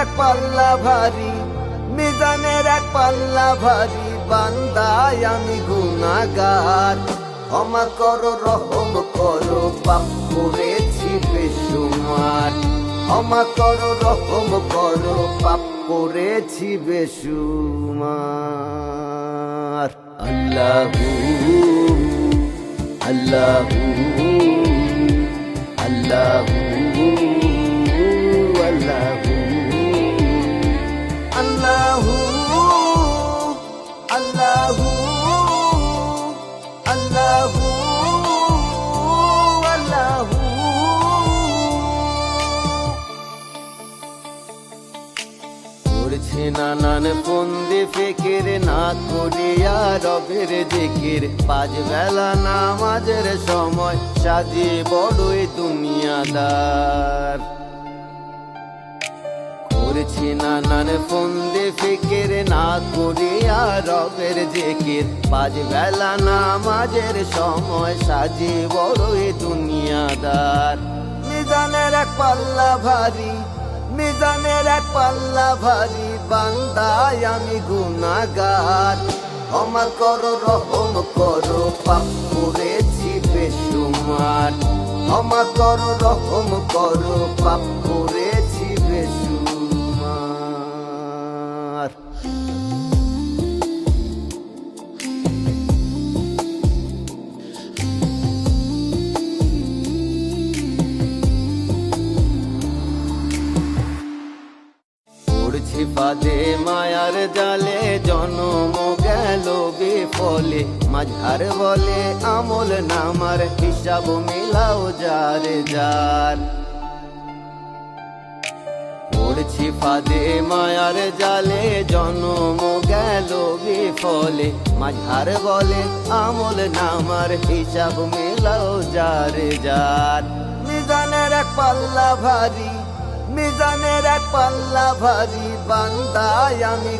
এক পাল্লা ভারী, মিজানের এক পাল্লা ভারী, বান্দায় আমি গুনাহগার। ক্ষমা করো, রহম করো, পাপ করেছি বেশুমার। ক্ষমা করো, রহম করো, পাপ করেছি বেশুমার। আল্লাহু আল্লাহু আল্লাহু আল্লাহু আল্লাহু আল্লাহু আল্লাহু আল্লাহু। করছি নানান ফন্দি ফিকির, না করিয়া রবের জিকির। পাঁচ বেলা নামাজের সময় সাজি বড়ই দুনিয়াদার। করছি নানান ফন্দি ফিকির, না করিয়া রবের জিকির। পাঁচ বেলা নামাজের সময় সাজি বড়ই দুনিয়াদার। মিজানের এক পাল্লা ভারী, মিজানের এক পাল্লা ভারী, বান্দায় আমি গুনাহগার। ক্ষমা করো, রহম করো, পাপ করেছি বেশুমার। ক্ষমা করো, রহম করো, পাপ করেছি বেশুমার। পড়ছি ফাঁদে মায়ার জালে, জনম গেল বিফলে। মাঝহার বলে আমল নামার, হিসাব মিলাও যার যার। পড়ছি ফাঁদে মায়ার জালে, জনম গেল বিফলে। মাঝহার বলে আমল নামার, হিসাব মিলাও যার যার। মিজানের এক পাল্লা ভারী, মিজানের এক পাল্লা ভারী, বান্দায় আমি